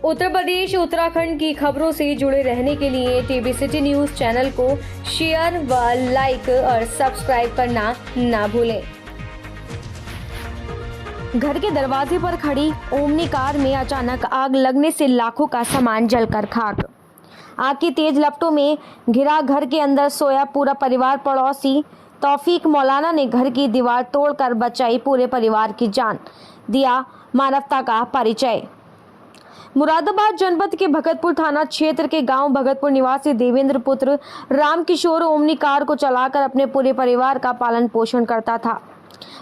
उत्तर प्रदेश उत्तराखंड की खबरों से जुड़े रहने के लिए टीवी सिटी न्यूज चैनल को शेयर व लाइक और सब्सक्राइब करना ना भूलें। घर के दरवाजे पर खड़ी ओमनी कार में अचानक आग लगने से लाखों का सामान जलकर खाक। आग की तेज लपटों में घिरा घर के अंदर सोया पूरा परिवार। पड़ोसी तौफीक मौलाना ने घर की दीवार तोड़कर बचाई पूरे परिवार की जान, दिया मानवता का परिचय। मुरादाबाद जनपद के भगतपुर थाना क्षेत्र के गांव भगतपुर निवासी देवेंद्र पुत्र रामकिशोर ओमनी कार को चलाकर अपने पूरे परिवार का पालन पोषण करता था।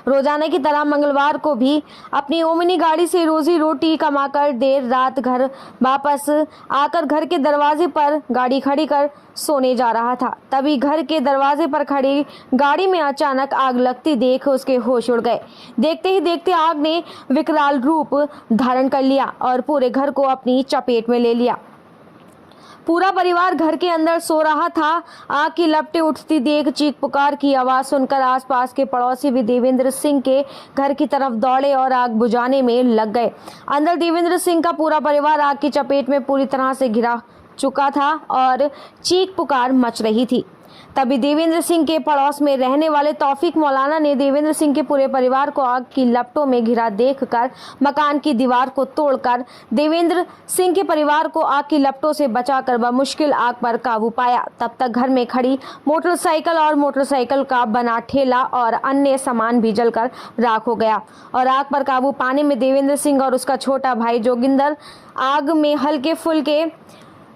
रोजाना की तरह मंगलवार को भी अपनी ओमनी गाड़ी से रोजी रोटी कमाकर देर रात घर वापस आकर घर के दरवाजे पर गाड़ी खड़ी कर सोने जा रहा था। तभी घर के दरवाजे पर खड़ी गाड़ी में अचानक आग लगती देख उसके होश उड़ गए। देखते ही देखते आग ने विकराल रूप धारण कर लिया और पूरे घर को अपनी चपेट में ले लिया। पूरा परिवार घर के अंदर सो रहा था। आग की लपटें उठती देख चीख पुकार की आवाज सुनकर आसपास के पड़ोसी भी देवेंद्र सिंह के घर की तरफ दौड़े और आग बुझाने में लग गए। अंदर देवेंद्र सिंह का पूरा परिवार आग की चपेट में पूरी तरह से घिरा चुका था और चीख पुकार मच रही थी। तभी देवेंद्र सिंह के पड़ोस में रहने वाले तौफीक मौलाना ने देवेंद्र सिंह के पूरे परिवार को आग की लपटों में घिरा देखकर मकान की दीवार को तोड़कर देवेंद्र सिंह के परिवार को आग की लपटों से बचाकर बमुश्किल आग पर काबू पाया। तब तक घर में खड़ी मोटरसाइकिल और मोटरसाइकिल का बना ठेला और अन्य सामान भी जलकर राख हो गया और आग पर काबू पाने में देवेंद्र सिंह और उसका छोटा भाई जोगिंदर आग में हल्के फुल्के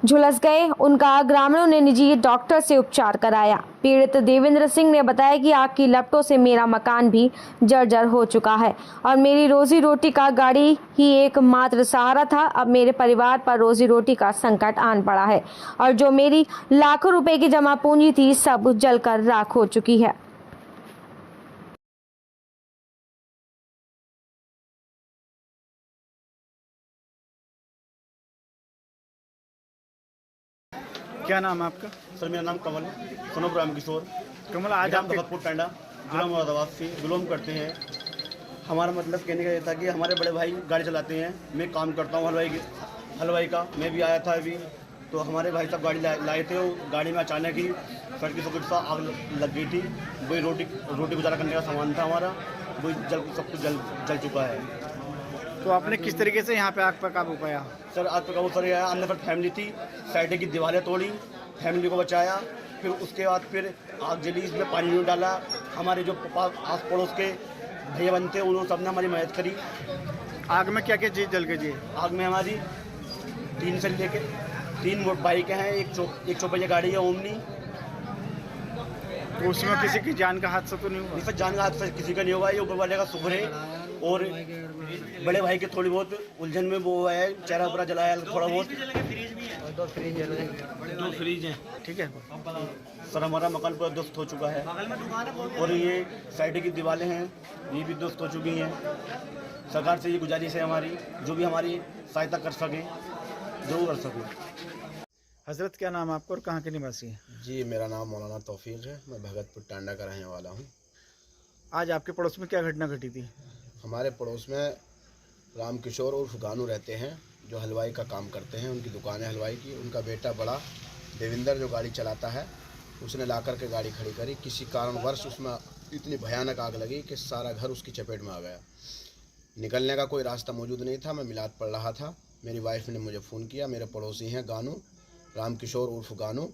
झुलस गए। उनका ग्रामीणों ने निजी डॉक्टर से उपचार कराया। पीड़ित देवेंद्र सिंह ने बताया कि आग की लपटों से मेरा मकान भी जर्जर हो चुका है और मेरी रोजी रोटी का गाड़ी ही एकमात्र सहारा था। अब मेरे परिवार पर रोजी रोटी का संकट आन पड़ा है और जो मेरी लाखों रुपए की जमा पूंजी थी सब जलकर राख हो चुकी है। क्या नाम है आपका? सर मेरा नाम कमल सनोप रामकिशोर। कमल, आज आप भगतपुर टांडा जिला मुरादाबाद से बिलोंग करते हैं। हमारा मतलब कहने का ये था कि हमारे बड़े भाई गाड़ी चलाते हैं, मैं काम करता हूँ हलवाई का। मैं भी आया था अभी, तो हमारे भाई साहब गाड़ी लाए थे। वो गाड़ी में अचानक ही सड़की सकुट सा आग लग गई थी। वही रोटी गुजारा करने का सामान था हमारा, वही सब कुछ जल चुका है। तो आपने किस तरीके से यहाँ पे आग पर काबू पाया? सर आग पर काबू सर आया, अंदर पर फैमिली थी, साइड की दीवारें तोड़ी, फैमिली को बचाया। फिर उसके बाद फिर आग जली, इसमें पानी नहीं डाला। हमारे जो आस पड़ोस के भैया बनते हैं उन्होंने सबने हमारी मदद करी। आग में क्या क्या चीज़ जल गई जी? आग में हमारी 3 से लेके 3 बाइकें हैं, एक चौपहिया गाड़ी है ओमनी। तो उसमें किसी की जान का हादसा तो नहीं हुआ? इस पर जान का हादसा किसी का नहीं होगा, ये ऊपर वाले का शुक्र है। और बड़े भाई के थोड़ी बहुत उलझन में वो है, चेहरा पूरा जलाया थोड़ा बहुत। 2 फ्रीज हैं। ठीक है सर हमारा मकान पूरा ध्वस्त हो चुका है और ये साइड की दीवारें हैं, ये भी ध्वस्त हो चुकी हैं। सरकार से ये गुजारिश है हमारी, जो भी हमारी सहायता कर सके जरूर कर सके। हजरत, क्या नाम है आपका और कहाँ के निवासी हैं? जी मेरा नाम मौलाना तौफीक है, मैं भगतपुर टांडा का रहने वाला हूँ। आज आपके पड़ोस में क्या घटना घटी थी? हमारे पड़ोस में रामकिशोर उर्फ गानू रहते हैं, जो हलवाई का काम करते हैं। उनकी दुकान है हलवाई की। उनका बेटा बड़ा देवेंद्र जो गाड़ी चलाता है, उसने ला कर के गाड़ी खड़ी करी। किसी कारणवश उसमें इतनी भयानक आग लगी कि सारा घर उसकी चपेट में आ गया। निकलने का कोई रास्ता मौजूद नहीं था। मैं मिलाद पढ़ रहा था, मेरी वाइफ ने मुझे फ़ोन किया। मेरे पड़ोसी हैं गानू, रामकिशोर उर्फ गानू।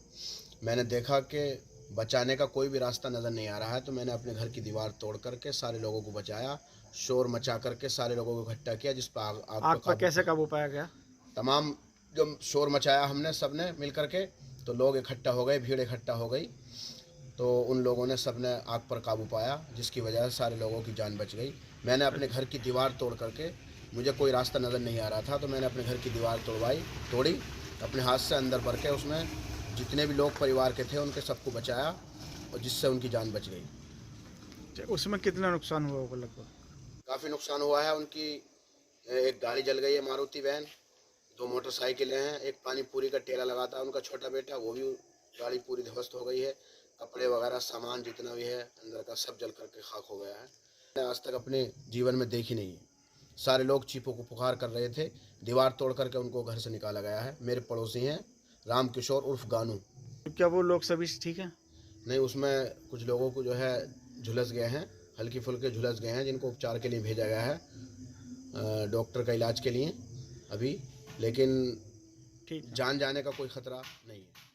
मैंने देखा कि बचाने का कोई भी रास्ता नज़र नहीं आ रहा है, तो मैंने अपने घर की दीवार तोड़ करके सारे लोगों को बचाया, शोर मचा करके सारे लोगों को इकट्ठा किया, जिस पर आग पर कैसे काबू पाया गया? तमाम जब शोर मचाया हमने सबने मिल करके, तो लोग इकट्ठा हो गए, भीड़ इकट्ठा हो गई, तो उन लोगों ने सबने आग पर काबू पाया, जिसकी वजह से सारे लोगों की जान बच गई। मैंने अपने घर की दीवार तोड़ करके, मुझे कोई रास्ता नज़र नहीं आ रहा था, तो मैंने अपने घर की दीवार तोड़ी, अपने हाथ से अंदर भर के उसमें जितने भी लोग परिवार के थे उनके सबको बचाया और जिससे उनकी जान बच गई। उसमें कितना नुकसान हुआ होगा? लगभग काफ़ी नुकसान हुआ है। उनकी एक गाड़ी जल गई है, मारुति वैन, 2 मोटरसाइकिलें हैं, एक पानी पूरी का ठेला लगा था उनका छोटा बेटा, वो भी गाड़ी पूरी ध्वस्त हो गई है। कपड़े वगैरह सामान जितना भी है अंदर का सब जल करके खाक हो गया है। मैंने आज तक अपने जीवन में देखी नहीं है। सारे लोग चीपों को पुकार कर रहे थे। दीवार तोड़ करके उनको घर से निकाला गया है। मेरे पड़ोसी हैं राम किशोर उर्फ गानू। तो क्या वो लोग सभी ठीक हैं? नहीं, उसमें कुछ लोगों को जो है झुलस गए हैं, हल्की फुल्के झुलस गए हैं, जिनको उपचार के लिए भेजा गया है डॉक्टर का इलाज के लिए अभी, लेकिन ठीक है। जान जाने का कोई खतरा नहीं है।